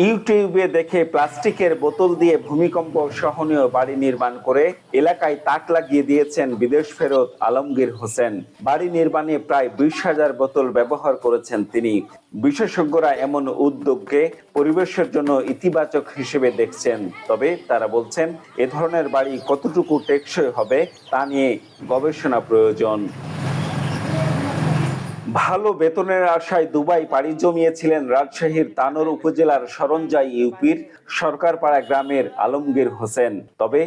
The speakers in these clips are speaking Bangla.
ইউটিউবে দেখে প্লাস্টিকের বোতল দিয়ে ভূমিকম্প সহনীয় বাড়ি নির্মাণ করে এলাকায় তাক লাগিয়ে দিয়েছেন বিদেশ ফেরত আলমগীর হোসেন। বাড়ি নির্মাণে প্রায় 20,000 বোতল ব্যবহার করেছেন তিনি। বিশেষজ্ঞরা এমন উদ্যোগকে পরিবেশের জন্য ইতিবাচক হিসেবে দেখছেন, তবে তারা বলছেন এ ধরনের বাড়ি কতটুকু টেকসই হবে তা নিয়ে গবেষণা প্রয়োজন। ভালো বেতনের আশায় দুবাই পাড়ি জমিয়েছিলেন রাজশাহীর তানোর উপজেলার সরঞ্জাই ইউপির সরকারপাড়া গ্রামের আলমগীর হোসেন। তবে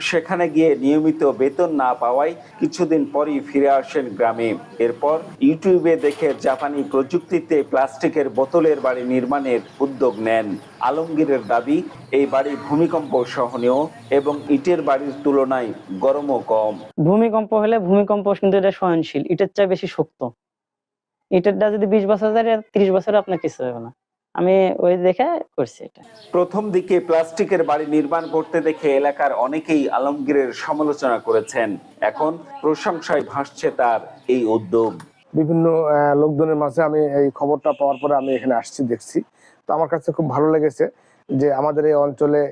সেখানে গিয়ে নিয়মিত বেতন না পাওয়ায় কিছুদিন পরই ফিরে আসেন গ্রামে। এরপর ইউটিউবে দেখে জাপানি প্রযুক্তিতে প্লাস্টিকের বোতলের বাড়ি নির্মাণের উদ্যোগ নেন। আলমগীরের দাবি, এই বাড়ি ভূমিকম্প সহনীয় এবং ইটের বাড়ির তুলনায় গরমও কম। ভূমিকম্প হলে ভূমিকম্প কিন্তু এটা সহনশীল, ইটের চেয়ে বেশি শক্ত। ইটেরটা যদি 20 বছর যায়, 30 বছরে আপনার কিছু হবে না। আমি ওই দেখে করছি এটা। প্রথম দিকে প্লাস্টিকের বাড়ি নির্মাণ করতে দেখে এলাকার অনেকেই আলমগীরের সমালোচনা করেছেন। এখন প্রশংসায় ভাসছে তার এই উদ্যোগ। বিভিন্ন লোকজনের মাঝে আমি এই খবরটা পাওয়ার পরে আমি এখানে আসছি, দেখছি। তো আমার কাছে খুব ভালো লেগেছে যে আমাদের এই অঞ্চলে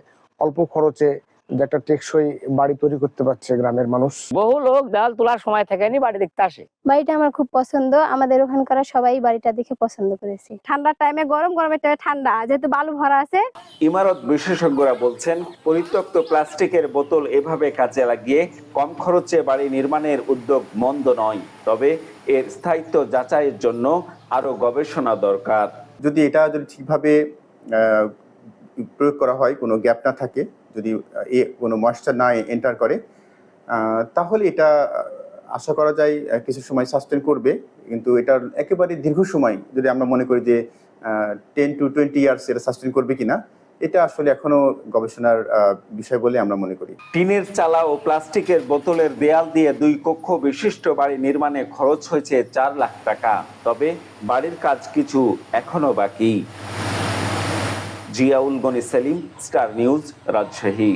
অল্প খরচে যে একটা টেকসই বাড়ি তৈরি করতে পারছে গ্রামের মানুষ। বহু লোক দেওয়াল তোলার সময় থেকেই বাড়ি দেখতে আসে। বাড়িটা আমার খুব পছন্দ, আমাদের ওখানকার সবাই বাড়িটা দেখে পছন্দ করেছে। ঠান্ডার টাইমে গরম, গরমের টাইমে ঠান্ডা, যেহেতু বালু ভরা আছে। ইমারত বিশেষজ্ঞরা বলছেন পরিত্যক্ত প্লাস্টিকের বোতল এভাবে কাজে লাগিয়ে কম খরচে বাড়ি নির্মাণের উদ্যোগ মন্দ নয়, তবে এর স্থায়িত্ব যাচাইয়ের জন্য আরো গবেষণা দরকার। যদি এটা ঠিকভাবে প্রয়োগ করা হয়, কোনো গ্যাপ না থাকে, যদি কোনো ময়েশ্চার না এন্টার করে, তাহলে এটা আশা করা যায় কিছু সময় সাস্টেন করবে। কিন্তু এটার একেবারে দীর্ঘ সময় যদি আমরা মনে করি যে 10 to 20 ইয়ার্স এটা সাস্টেন করবে কিনা, এটা আসলে এখনো গবেষণার বিষয় বলে আমরা মনে করি। টিনের চালা ও প্লাস্টিকের বোতলের দেয়াল দিয়ে 2 কক্ষ বিশিষ্ট বাড়ি নির্মাণে খরচ হয়েছে 4 লাখ টাকা। তবে বাড়ির কাজ কিছু এখনো বাকি। Ziaul Gani Selim, star news, Rajshahi.